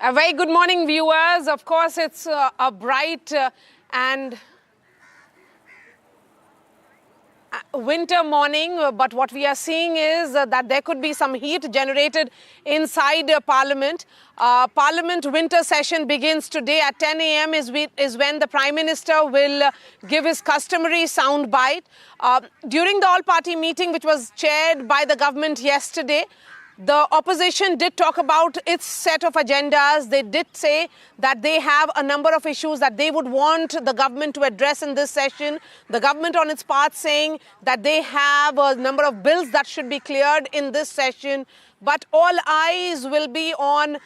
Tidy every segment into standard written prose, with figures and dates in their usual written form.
A very good morning, viewers. Of course, it's a bright and winter morning, but what we are seeing is that there could be some heat generated inside Parliament. Parliament winter session begins today at 10 a.m. is when the Prime Minister will give his customary sound bite. During the all-party meeting, which was chaired by the government yesterday, the opposition did talk about its set of agendas. They did say that they have a number of issues that they would want the government to address in this session. The government on its part saying that they have a number of bills that should be cleared in this session. But all eyes will be on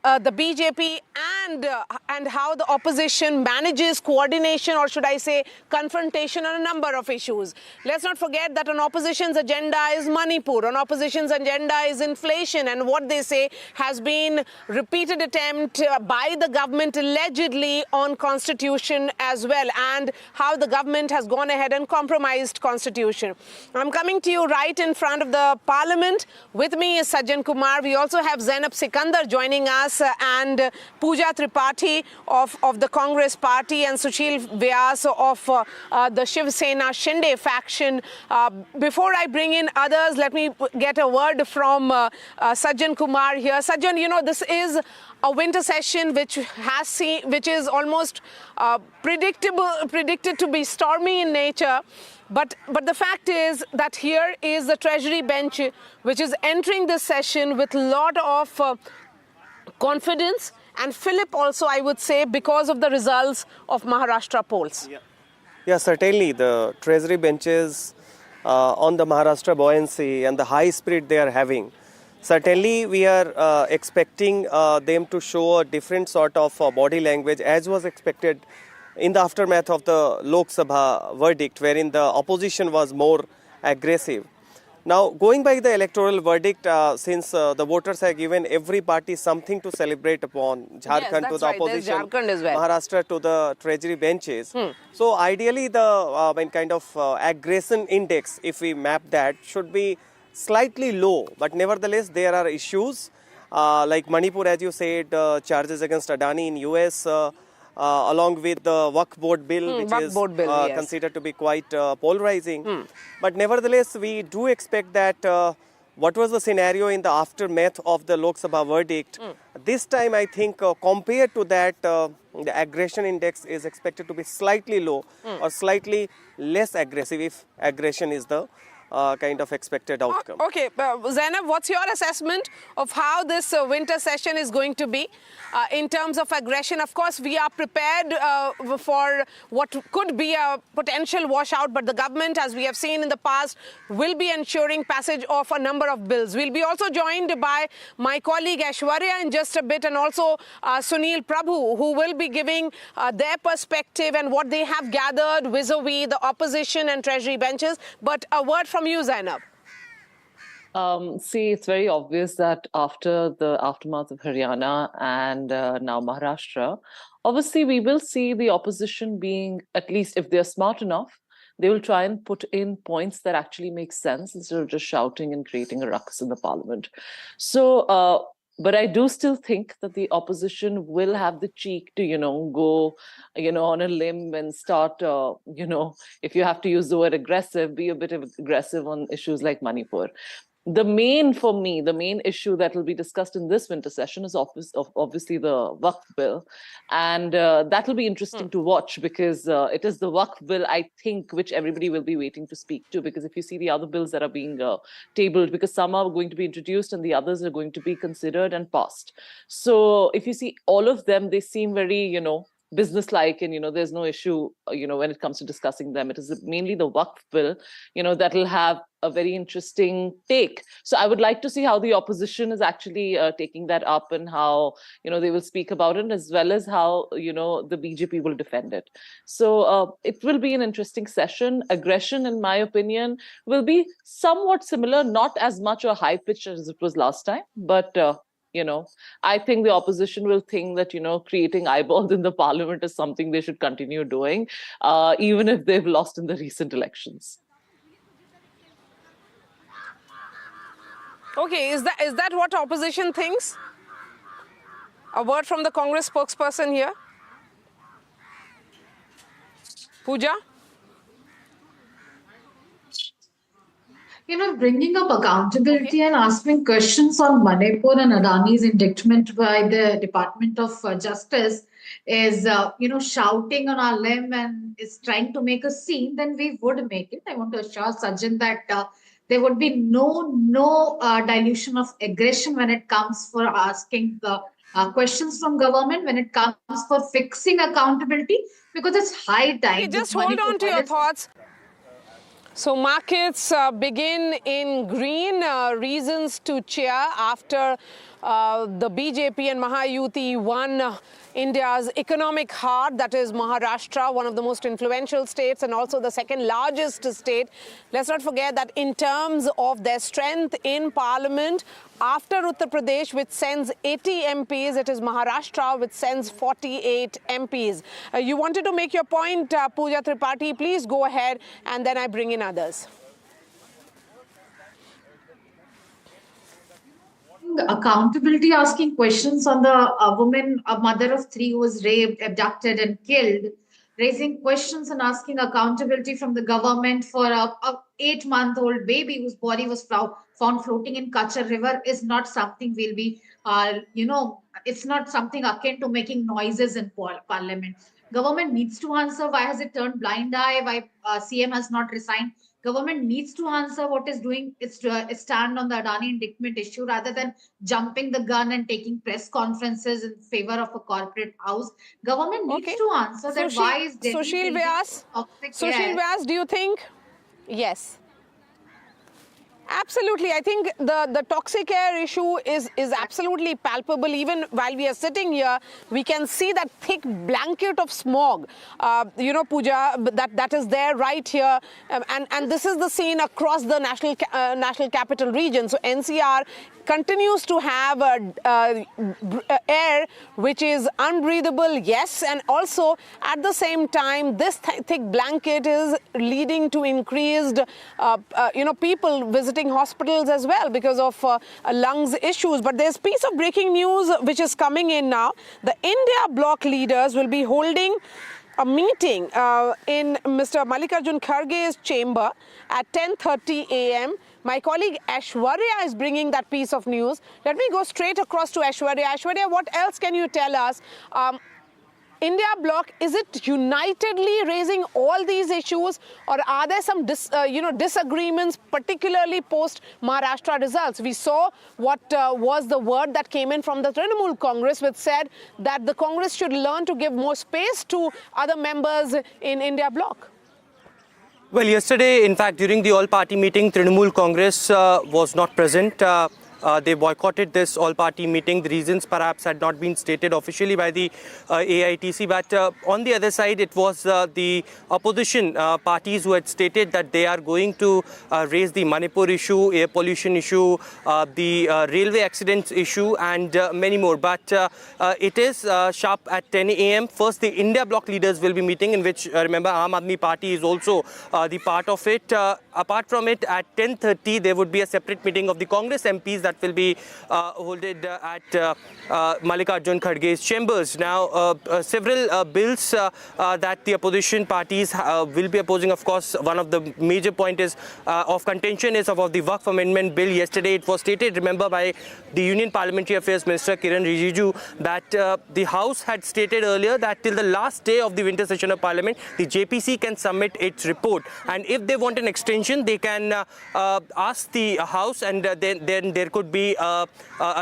the BJP and how the opposition manages coordination, or should I say confrontation, on a number of issues. Let's not forget that an opposition's agenda is Manipur, an opposition's agenda is inflation, and what they say has been repeated attempt by the government allegedly on constitution as well, and how the government has gone ahead and compromised constitution. I'm coming to you right in front of the Parliament. With me is Sajjan Kumar. We also have Zainab Sikandar joining us, and Pooja Tripathi of the Congress Party, and Sushil Vyas of the Shiv Sena Shinde faction. Before I bring in others, let me get a word from Sajjan Kumar here. Sajjan, you know, this is a winter session which is almost predicted to be stormy in nature. But the fact is that here is the Treasury bench which is entering this session with a lot of confidence and fillip also, I would say, because of the results of Maharashtra polls. Yeah, certainly the Treasury benches on the Maharashtra buoyancy and the high spirit they are having. Certainly we are expecting them to show a different sort of body language as was expected in the aftermath of the Lok Sabha verdict, wherein the opposition was more aggressive. Now, going by the electoral verdict, since the voters have given every party something to celebrate upon, Jharkhand to the opposition, Maharashtra to the Treasury benches. So, ideally, the kind of aggression index, if we map that, should be slightly low. But nevertheless, there are issues like Manipur, as you said, charges against Adani in US, along with the Waqf Board bill, which is considered to be quite polarizing. But nevertheless, we do expect that what was the scenario in the aftermath of the Lok Sabha verdict, this time I think compared to that, the aggression index is expected to be slightly low or slightly less aggressive if aggression is the kind of expected outcome. Okay, Zainab, what's your assessment of how this winter session is going to be in terms of aggression? Of course, we are prepared for what could be a potential washout, but the government, as we have seen in the past, will be ensuring passage of a number of bills. We'll be also joined by my colleague Aishwarya in just a bit, and also Sunil Prabhu, who will be giving their perspective and what they have gathered vis-a-vis the opposition and Treasury benches. But a word from you, Zainab. See, it's very obvious that after the aftermath of Haryana and now Maharashtra, obviously we will see the opposition being, at least if they're smart enough, they will try and put in points that actually make sense instead of just shouting and creating a ruckus in the parliament. So, but I do still think that the opposition will have the cheek to, go, on a limb and start, if you have to use the word aggressive, be a bit aggressive on issues like Manipur. For me, the main issue that will be discussed in this winter session is obviously the Waqf bill. And that will be interesting to watch, because it is the Waqf bill, I think, which everybody will be waiting to speak to. Because if you see the other bills that are being tabled, because some are going to be introduced and the others are going to be considered and passed. So if you see all of them, they seem very, business-like, and there's no issue when it comes to discussing them. It is mainly the Waqf bill that will have a very interesting take. So I would like to see how the opposition is actually taking that up, and how they will speak about it, as well as how the BJP will defend it. So it will be an interesting session. Aggression, in my opinion, will be somewhat similar, not as much a high pitch as it was last time, but I think the opposition will think that, creating eyeballs in the parliament is something they should continue doing, even if they've lost in the recent elections. Okay, is that what opposition thinks? A word from the Congress spokesperson here. Pooja? Bringing up accountability and asking questions on Manipur and Adani's indictment by the Department of Justice is, shouting on our limb and is trying to make a scene, then we would make it. I want to assure Sajjan that there would be no dilution of aggression when it comes for asking questions from government, when it comes for fixing accountability, because it's high time. Okay, just hold on to your thoughts. So markets begin in green, reasons to cheer after the BJP and Mahayuti won India's economic heart, that is Maharashtra, one of the most influential states and also the second largest state. Let's not forget that in terms of their strength in parliament, after Uttar Pradesh, which sends 80 MPs, it is Maharashtra, which sends 48 MPs. You wanted to make your point, Pooja Tripathi. Please go ahead, and then I bring in others. Accountability, asking questions on the woman, a mother of three who was raped, abducted and killed, raising questions and asking accountability from the government for a 8-month-old baby whose body was found floating in Kachar River is not something we'll be, it's not something akin to making noises in parliament. Government needs to answer why has it turned blind eye, why CM has not resigned. Government needs to answer what is doing its stand on the Adani indictment issue rather than jumping the gun and taking press conferences in favor of a corporate house. Government needs to answer that why is Sushil Vyas, do you think? Yes. Absolutely. I think the toxic air issue is absolutely palpable. Even while we are sitting here, we can see that thick blanket of smog, Pooja, that is there right here. And this is the scene across the national capital region. So NCR continues to have air which is unbreathable, yes, and also at the same time this thick blanket is leading to increased people visiting hospitals as well because of lungs issues. But there's a piece of breaking news which is coming in now. The India bloc leaders will be holding a meeting in Mr. Mallikarjun Kharge's chamber at 10:30 a.m. My colleague Aishwarya is bringing that piece of news. Let me go straight across to Aishwarya. Aishwarya, what else can you tell us? India bloc, is it unitedly raising all these issues, or are there some disagreements, particularly post Maharashtra results? We saw what was the word that came in from the Trinamool Congress, which said that the Congress should learn to give more space to other members in India bloc. Well, yesterday, in fact, during the all-party meeting, Trinamool Congress was not present. They boycotted this all-party meeting. The reasons perhaps had not been stated officially by the AITC. But on the other side, it was the opposition parties who had stated that they are going to raise the Manipur issue, air pollution issue, the railway accidents issue, and many more. But it is sharp at 10 a.m. First, the India bloc leaders will be meeting, in which, remember, Aam Aadmi Party is also the part of it. Apart from it, at 10:30, there would be a separate meeting of the Congress MPs that will be holded at Mallikarjun Kharge's chambers. Now, several bills that the opposition parties will be opposing. Of course, one of the major points of contention is about the Waqf Amendment Bill. Yesterday, it was stated, remember, by the Union Parliamentary Affairs Minister Kiran Rijiju that the House had stated earlier that till the last day of the winter session of Parliament, the JPC can submit its report. And if they want an extension, they can ask the House, and then there could be a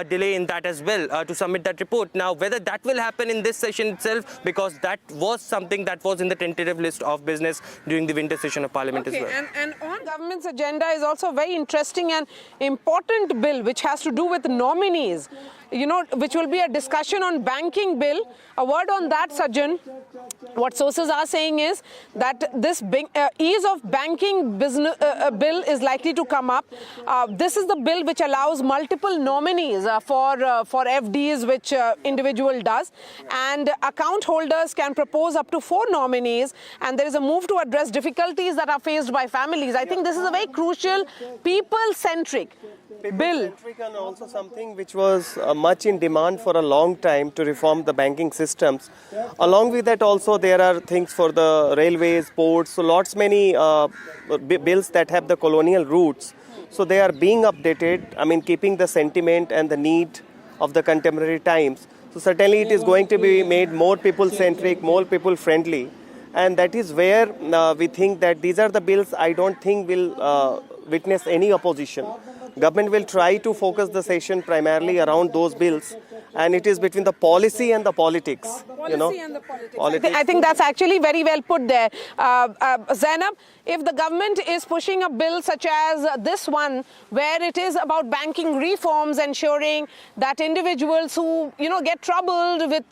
delay in that as well to submit that report. Now, whether that will happen in this session itself, because that was something that was in the tentative list of business during the winter session of Parliament as well. And on government's agenda is also a very interesting and important bill which has to do with nominees, which will be a discussion on banking bill. A word on that, Sajjan. What sources are saying is that this ease of banking business bill is likely to come up. This is the bill which allows multiple nominees for FDs, which individual does, and account holders can propose up to 4 nominees, and there is a move to address difficulties that are faced by families. I think this is a very crucial people-centric bill. And also something which was much in demand for a long time to reform the banking systems. Along with that also there are things for the railways, ports, so lots many bills that have the colonial roots. So they are being updated, I mean keeping the sentiment and the need of the contemporary times. So certainly it is going to be made more people-centric, more people-friendly. And that is where we think that these are the bills I don't think will witness any opposition. Government will try to focus the session primarily around those bills, and it is between the policy and the politics. Policy and the politics. I think that's actually very well put there. Zainab, if the government is pushing a bill such as this one, where it is about banking reforms, ensuring that individuals who get troubled with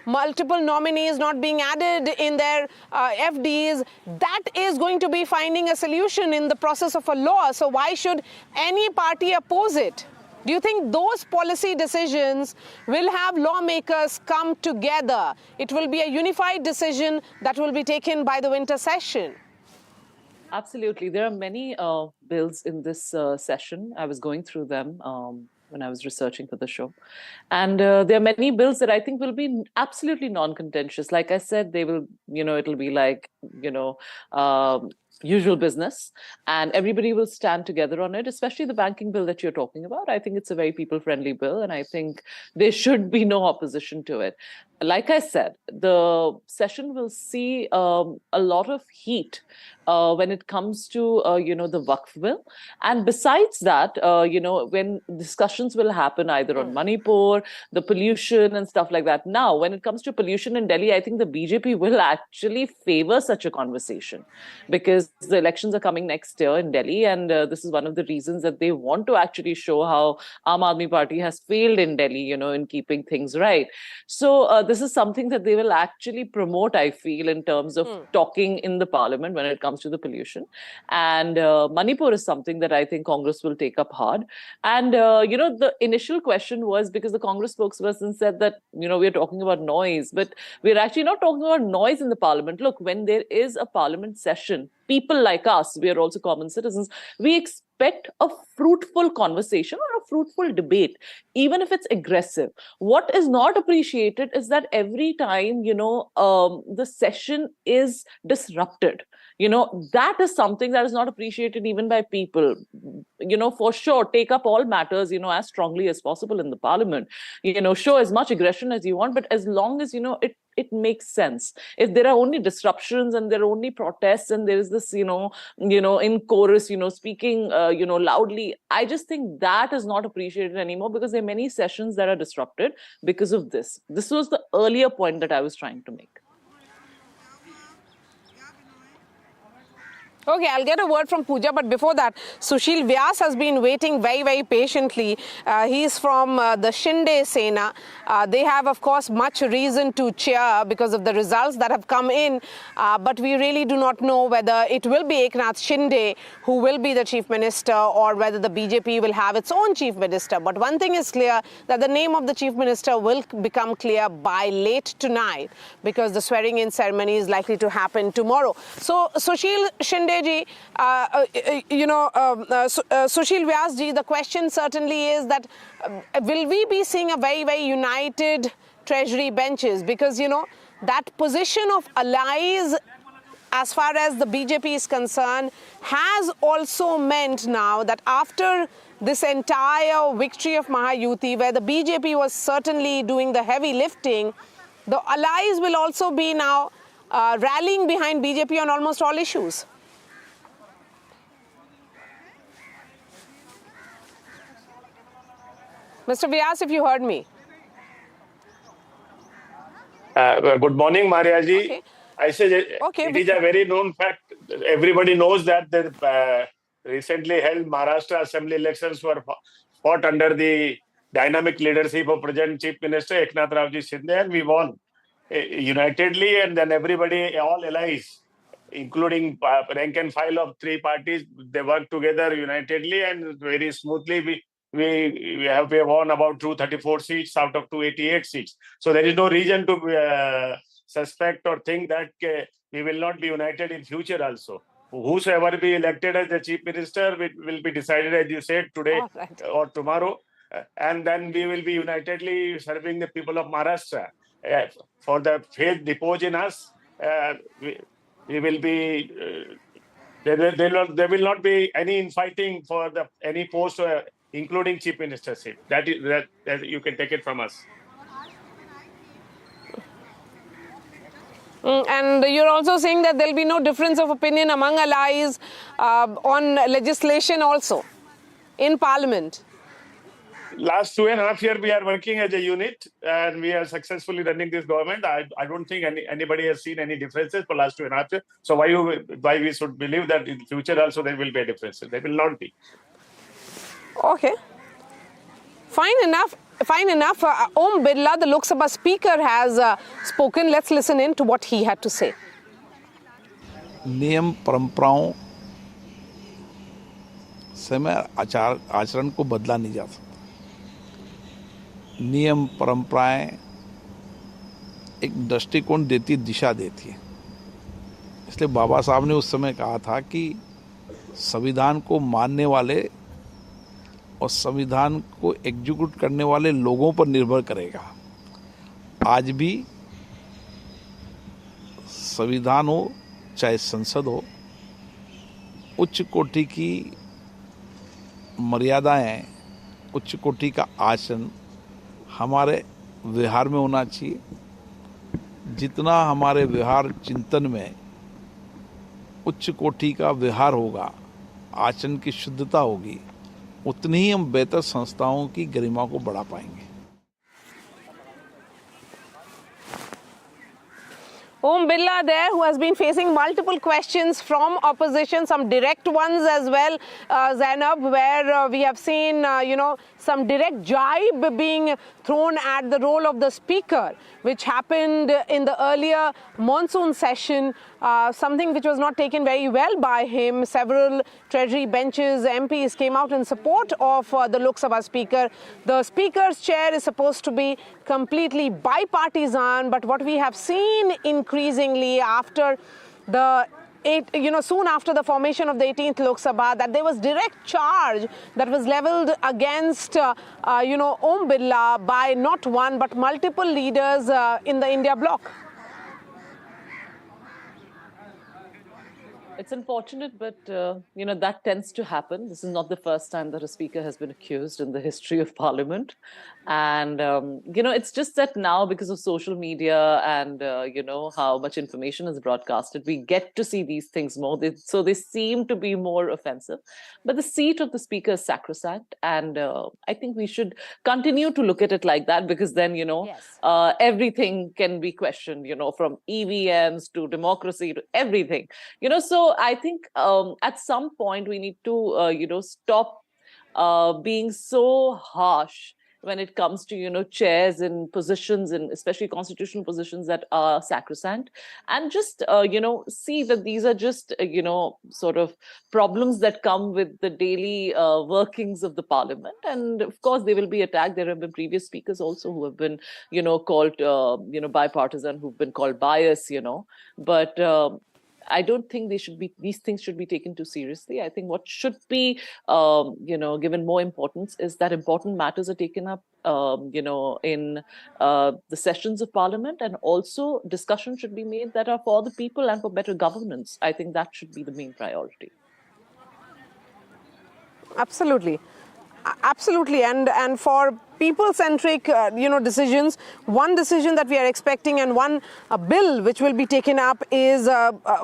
multiple nominees not being added in their FDs, that is going to be finding a solution in the process of a law. So why should any party oppose it? Do you think those policy decisions will have lawmakers come together? It will be a unified decision that will be taken by the winter session. Absolutely. There are many bills in this session. I was going through them when I was researching for the show. And there are many bills that I think will be absolutely non-contentious. Like I said, they will, it'll be like, usual business, and everybody will stand together on it, especially the banking bill that you're talking about. I think it's a very people-friendly bill, and I think there should be no opposition to it. Like I said, the session will see a lot of heat when it comes to, the Waqf bill. And besides that, when discussions will happen either on Manipur, the pollution and stuff like that. Now, when it comes to pollution in Delhi, I think the BJP will actually favor such a conversation, because the elections are coming next year in Delhi. And this is one of the reasons that they want to actually show how Aam Aadmi Party has failed in Delhi, in keeping things right. So this is something that they will actually promote, I feel, in terms of talking in the parliament when it comes to the pollution. And Manipur is something that I think Congress will take up hard. And, the initial question was, because the Congress spokesperson said that, we're talking about noise, but we're actually not talking about noise in the parliament. Look, when there is a parliament session, people like us, we are also common citizens, we expect a fruitful conversation or a fruitful debate, even if it's aggressive. What is not appreciated is that every time, the session is disrupted. That is something that is not appreciated even by people. For sure, take up all matters, as strongly as possible in the parliament. Show as much aggression as you want, but as long as, it makes sense. If there are only disruptions and there are only protests and there is this, in chorus, speaking, loudly, I just think that is not appreciated anymore, because there are many sessions that are disrupted because of this. This was the earlier point that I was trying to make. Okay, I'll get a word from Pooja, but before that, Sushil Vyas has been waiting very, very patiently. He's from the Shinde Sena. They have, of course, much reason to cheer because of the results that have come in, but we really do not know whether it will be Eknath Shinde who will be the chief minister, or whether the BJP will have its own chief minister. But one thing is clear, that the name of the chief minister will become clear by late tonight, because the swearing-in ceremony is likely to happen tomorrow. So, Sushil Shinde ji, Sushil Vyas ji, the question certainly is that will we be seeing a very, very united treasury benches? Because, that position of allies, as far as the BJP is concerned, has also meant now that after this entire victory of Mahayuti, where the BJP was certainly doing the heavy lifting, the allies will also be now rallying behind BJP on almost all issues. Mr. Vyas, if you heard me. Good morning, Maria ji. Okay. I say it is a very known fact. Everybody knows that the recently held Maharashtra Assembly elections were fought under the dynamic leadership of present Chief Minister Eknath Rawji Shinde, and we won unitedly. And then everybody, all allies, including rank and file of three parties, they worked together unitedly and very smoothly. We have won about 234 seats out of 288 seats. So there is no reason to suspect or think that we will not be united in future also. Whosoever be elected as the chief minister will be decided, as you said, today or tomorrow. and then we will be unitedly serving the people of Maharashtra. For the faith deposed in us, we will be. There will not be any infighting for any post, including chief ministership. That you can take it from us. And you're also saying that there'll be no difference of opinion among allies on legislation also in Parliament. Last 2.5 years, we are working as a unit, and we are successfully running this government. I don't think anybody has seen any differences for last 2.5 years. So why we should believe that in future also there will be differences? There will not be. Okay. Fine enough. Om Birla, the Lok Sabha Speaker, has spoken. Let's listen in to what he had to say. नियम परंपराओं से मैं आचरण को बदला नहीं जा सकता। नियम परंपराएं एक दृष्टिकोण देती, दिशा देती है। इसलिए बाबा साहब ने उस समय कहा था कि संविधान को मानने वाले और संविधान को एग्जीक्यूट करने वाले लोगों पर निर्भर करेगा। आज भी संविधान हो चाहे संसद हो, उच्च कोटि की मर्यादाएं, उच्च कोटि का आचरण हमारे व्यवहार में होना चाहिए। जितना हमारे व्यवहार चिंतन में उच्च कोटि का व्यवहार होगा, आचरण की शुद्धता होगी, उतनी ही हम बेहतर संस्थाओं की गरिमा को बढ़ा पाएंगे। Om Birla there, who has been facing multiple questions from opposition, some direct ones as well, Zainab, where we have seen, some direct jibe being thrown at the role of the speaker, which happened in the earlier monsoon session, something which was not taken very well by him. Several treasury benches, MPs came out in support of the Lok Sabha Speaker. The Speaker's chair is supposed to be completely bipartisan, but what we have seen increasingly after the soon after the formation of the 18th Lok Sabha, that there was direct charge that was leveled against, Om Birla by not one but multiple leaders in the India bloc. It's unfortunate, but, that tends to happen. This is not the first time that a speaker has been accused in the history of Parliament. And, it's just that now, because of social media and, how much information is broadcasted, we get to see these things more. So they seem to be more offensive. But the seat of the speaker is sacrosanct. And I think we should continue to look at it like that, because then, everything can be questioned, from EVMs to democracy to everything. So I think at some point we need to, stop being so harsh when it comes to, chairs in positions, and especially constitutional positions that are sacrosanct, and just, see that these are just, sort of problems that come with the daily workings of the parliament. And of course, they will be attacked. There have been previous speakers also who have been, called, bipartisan, who've been called biased, but I don't think these things should be taken too seriously. I think what should be, given more importance is that important matters are taken up, in the sessions of Parliament, and also discussions should be made that are for the people and for better governance. I think that should be the main priority. Absolutely. And for people-centric, decisions, one decision that we are expecting and one bill which will be taken up is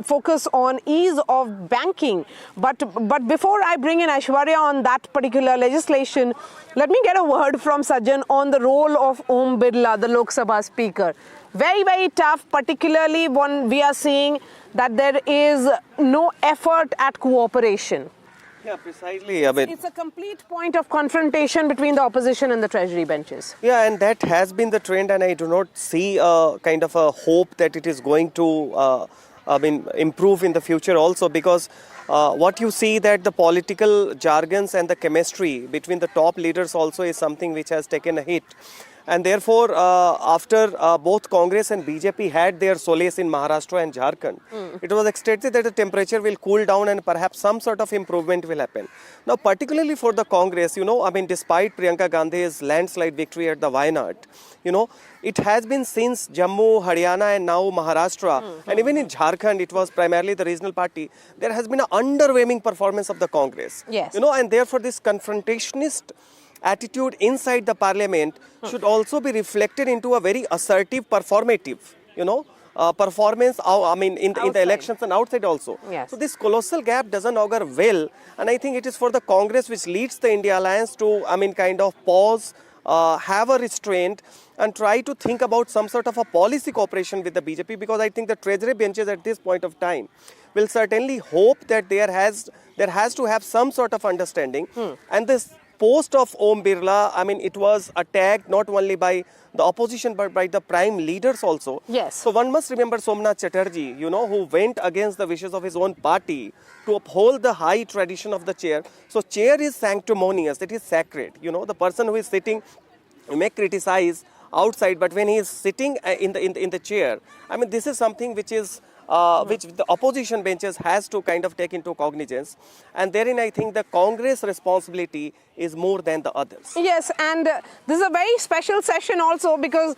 focus on ease of banking. But before I bring in Aishwarya on that particular legislation, let me get a word from Sajjan on the role of Om Birla, the Lok Sabha Speaker. Very, very tough, particularly when we are seeing that there is no effort at cooperation. Yeah, precisely. It's a complete point of confrontation between the opposition and the treasury benches. Yeah, and that has been the trend, and I do not see a kind of a hope that it is going to improve in the future also, because what you see that the political jargons and the chemistry between the top leaders also is something which has taken a hit. And therefore, after both Congress and BJP had their solace in Maharashtra and Jharkhand, it was expected that the temperature will cool down and perhaps some sort of improvement will happen. Now, particularly for the Congress, despite Priyanka Gandhi's landslide victory at the Wayanad, it has been since Jammu, Haryana and now Maharashtra, and even in Jharkhand, it was primarily the regional party, there has been an underwhelming performance of the Congress. Yes. And therefore this confrontationist attitude inside the parliament should also be reflected into a very assertive, performative, performance, in the elections and outside also. Yes. So this colossal gap doesn't augur well, and I think it is for the Congress, which leads the India Alliance, to, kind of pause, have a restraint and try to think about some sort of a policy cooperation with the BJP, because I think the treasury benches at this point of time will certainly hope that there has to have some sort of understanding. And this post of Om Birla, it was attacked not only by the opposition but by the prime leaders also. Yes. So one must remember Somnath Chatterjee, who went against the wishes of his own party to uphold the high tradition of the chair. So chair is sanctimonious, it is sacred. The person who is sitting may criticize outside, but when he is sitting in the chair, this is something which is which the opposition benches has to kind of take into cognizance, and therein I think the Congress responsibility is more than the others. Yes, and this is a very special session also because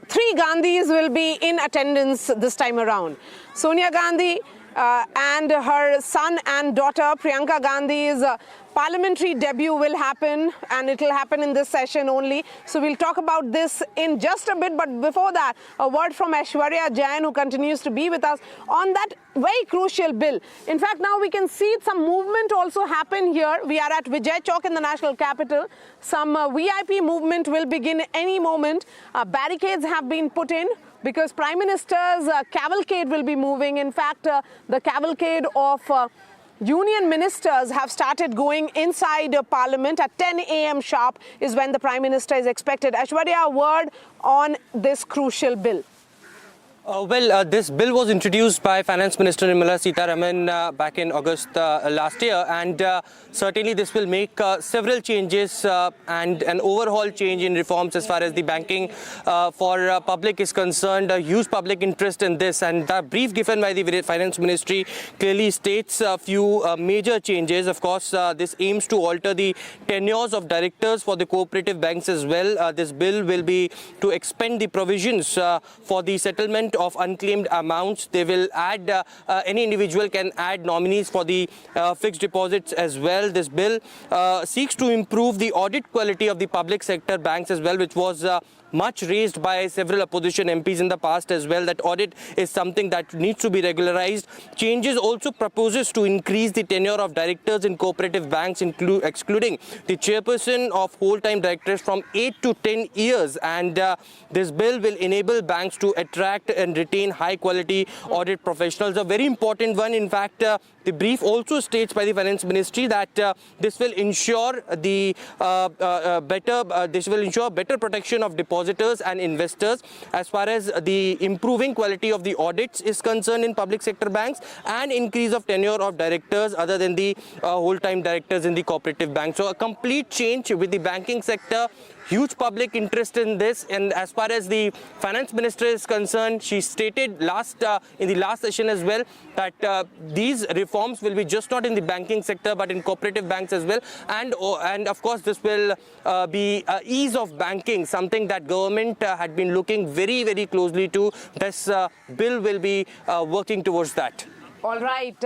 3 Gandhis will be in attendance this time around. Sonia Gandhi and her son and daughter Priyanka Gandhi's parliamentary debut will happen, and it will happen in this session only. So we'll talk about this in just a bit, but before that, a word from Aishwarya Jain, who continues to be with us on that very crucial bill. In fact, now we can see some movement also happen here. We are at Vijay Chowk in the national capital. Some VIP movement will begin any moment. Barricades have been put in because Prime Minister's cavalcade will be moving. In fact, the cavalcade of Union ministers have started going inside Parliament at 10 a.m. sharp is when the Prime Minister is expected. Aishwarya, a word on this crucial bill. This bill was introduced by Finance Minister Nirmala Sitharaman back in August last year, and certainly this will make several changes and an overhaul change in reforms as far as the banking for public is concerned. A huge public interest in this, and the brief given by the Finance Ministry clearly states a few major changes. Of course, this aims to alter the tenures of directors for the cooperative banks as well. This bill will be to expand the provisions for the settlement of unclaimed amounts. They will add, any individual can add nominees for the fixed deposits as well. This bill seeks to improve the audit quality of the public sector banks as well, which was much raised by several opposition MPs in the past as well. That audit is something that needs to be regularized. Changes also proposes to increase the tenure of directors in cooperative banks, excluding the chairperson of whole-time directors from 8 to 10 years. And this bill will enable banks to attract and retain high-quality audit professionals. A very important one, in fact, the brief also states by the Finance Ministry that this will ensure the better protection of depositors and investors as far as the improving quality of the audits is concerned in public sector banks, and increase of tenure of directors other than the whole-time directors in the cooperative bank. So a complete change with the banking sector. Huge public interest in this, and as far as the Finance Minister is concerned, she stated in the last session as well that these reforms will be just not in the banking sector but in cooperative banks as well, and of course this will be ease of banking, something that government had been looking very, very closely to. This bill will be working towards that. All right.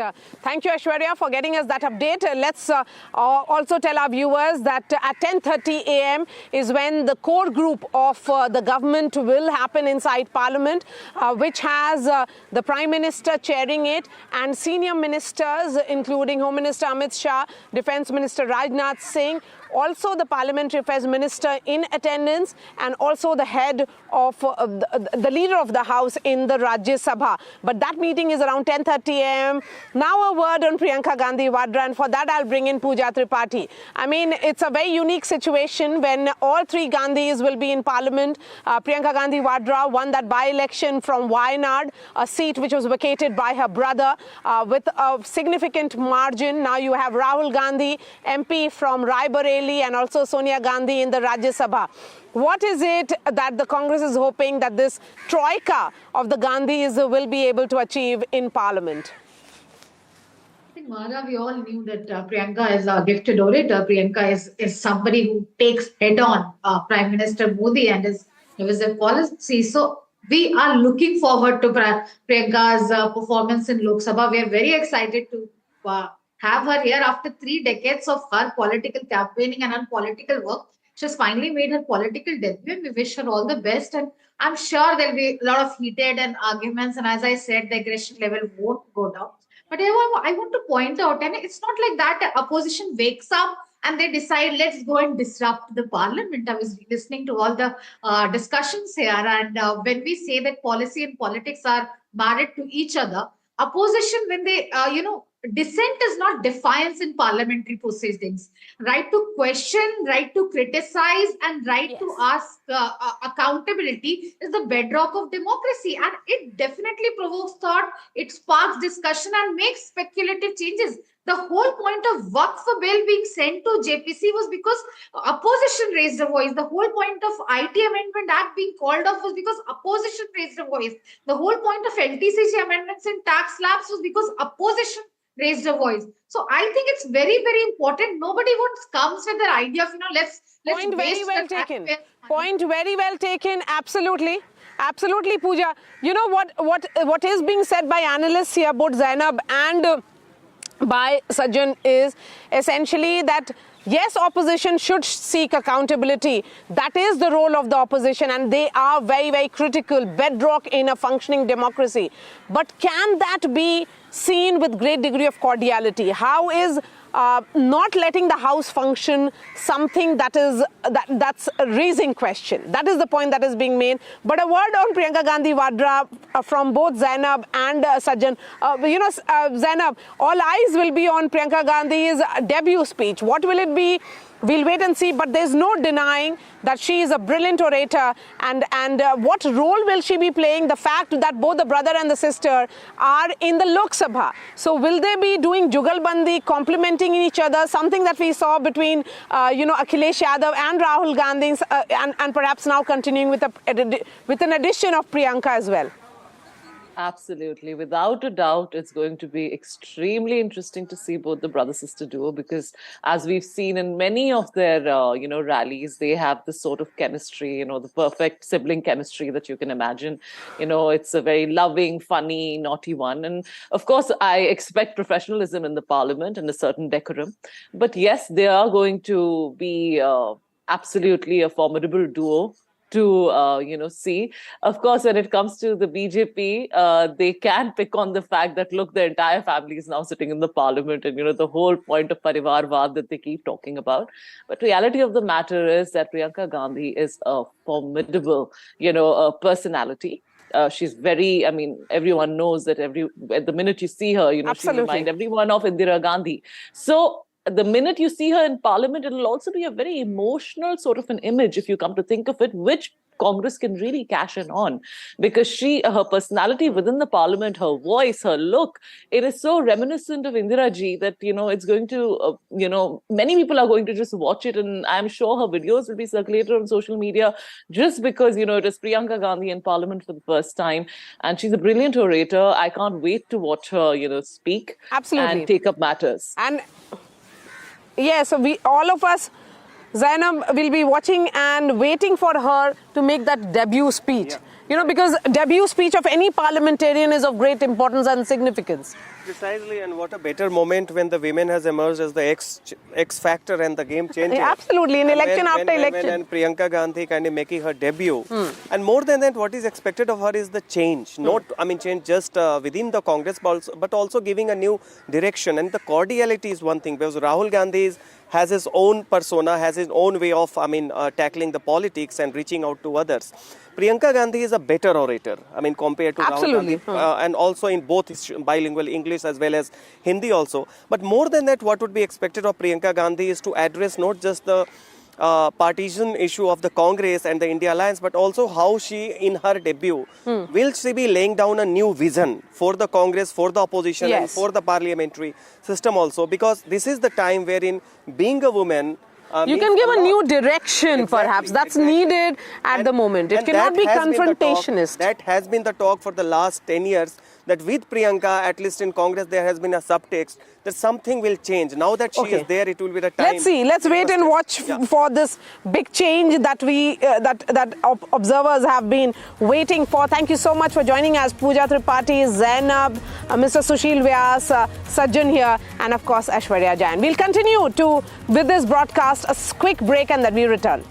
Thank you, Aishwarya, for getting us that update. Let's also tell our viewers that at 10:30 a.m. is when the core group of the government will happen inside Parliament, which has the Prime Minister chairing it and senior ministers, including Home Minister Amit Shah, Defence Minister Rajnath Singh, also the Parliamentary Affairs Minister in attendance, and also the head of the leader of the House in the Rajya Sabha. But that meeting is around 10:30 a.m. Now a word on Priyanka Gandhi Vadra, and for that I'll bring in Pooja Tripathi. I mean, it's a very unique situation when all 3 Gandhis will be in Parliament. Priyanka Gandhi Vadra won that by-election from Wayanad, a seat which was vacated by her brother with a significant margin. Now you have Rahul Gandhi, MP from Raebareli, Pateli and also Sonia Gandhi in the Rajya Sabha. What is it that the Congress is hoping that this troika of the Gandhis will be able to achieve in Parliament? Mara, we all knew that Priyanka is a gifted orator. Priyanka is somebody who takes head on Prime Minister Modi and his policy. So we are looking forward to Priyanka's performance in Lok Sabha. We are very excited to have her here after 3 decades of her political campaigning and her political work. She's finally made her political debut, and we wish her all the best. And I'm sure there'll be a lot of heated and arguments. And as I said, the aggression level won't go down. But I want to point out, and it's not like that opposition wakes up and they decide, let's go and disrupt the parliament. I was listening to all the discussions here. And when we say that policy and politics are married to each other, opposition, when they, dissent is not defiance in parliamentary proceedings. Right to question, right to criticize, and right to ask accountability is the bedrock of democracy. And it definitely provokes thought, it sparks discussion and makes speculative changes. The whole point of Waqf bill being sent to JPC was because opposition raised a voice. The whole point of IT Amendment Act being called off was because opposition raised a voice. The whole point of LTCG amendments in tax slabs was because opposition raised a voice. So I think it's very, very important. Nobody comes with the idea of, let's Point very well taken. Point very well taken. Absolutely. Absolutely, Pooja. You know what is being said by analysts here, both Zainab and by Sajjan, is essentially that yes, opposition should seek accountability. That is the role of the opposition, and they are very, very critical, bedrock in a functioning democracy. But can that be seen with great degree of cordiality? How is not letting the House function something that's a raising question? That is the point that is being made. But a word on Priyanka Gandhi Vadra from both Zainab and Sajjan. Zainab, all eyes will be on Priyanka Gandhi's debut speech. What will it be? We'll wait and see, but there's no denying that she is a brilliant orator. And what role will she be playing? The fact that both the brother and the sister are in the Lok Sabha. So will they be doing Jugalbandi, complementing each other? Something that we saw between, Akhilesh Yadav and Rahul Gandhi, and perhaps now continuing with an addition of Priyanka as well. Absolutely. Without a doubt, it's going to be extremely interesting to see both the brother-sister duo, because as we've seen in many of their, rallies, they have this sort of chemistry, the perfect sibling chemistry that you can imagine. It's a very loving, funny, naughty one. And of course, I expect professionalism in the parliament and a certain decorum. But yes, they are going to be absolutely a formidable duo to see. Of course, when it comes to the BJP, they can pick on the fact that, look, the entire family is now sitting in the parliament, and the whole point of Parivarvad that they keep talking about. But reality of the matter is that Priyanka Gandhi is a formidable, personality. She's very, everyone knows that at the minute you see her, she reminds everyone of Indira Gandhi. So the minute you see her in parliament, it'll also be a very emotional sort of an image, if you come to think of it, which Congress can really cash in on, because her personality within the parliament, her voice, her look, it is so reminiscent of Indira ji that, it's going to, many people are going to just watch it, and I'm sure her videos will be circulated on social media just because, it is Priyanka Gandhi in parliament for the first time, and she's a brilliant orator. I can't wait to watch her, speak and take up matters. And yes, so all of us, Zainab, will be watching and waiting for her to make that debut speech. Yeah. Because debut speech of any parliamentarian is of great importance and significance. Precisely, and what a better moment when the women has emerged as the X factor and the game changer. Yeah, absolutely, in election after election. And Priyanka Gandhi kind of making her debut. And more than that, what is expected of her is the change. Change just within the Congress, but also giving a new direction. And the cordiality is one thing, because Rahul Gandhi has his own persona, has his own way of, tackling the politics and reaching out to others. Priyanka Gandhi is a better orator, compared to Rahul Gandhi. And also in both bilingual English as well as Hindi also. But more than that, what would be expected of Priyanka Gandhi is to address not just the partisan issue of the Congress and the India Alliance, but also how she, in her debut, will she be laying down a new vision for the Congress, for the opposition, and for the parliamentary system also. Because this is the time wherein, being a woman, You can give a new direction, perhaps. That's needed at the moment. It cannot be confrontationist. That has been the talk for the last 10 years, that with Priyanka, at least in Congress, there has been a subtext that something will change. Now that she is there, it will be the time. Let's see. Let's wait and watch for this big change that observers have been waiting for. Thank you so much for joining us, Pooja Tripathi, Zainab, Mr. Sushil Vyas, Sajjan here, and of course Aishwarya Jain. We'll continue with this broadcast, a quick break, and then we return.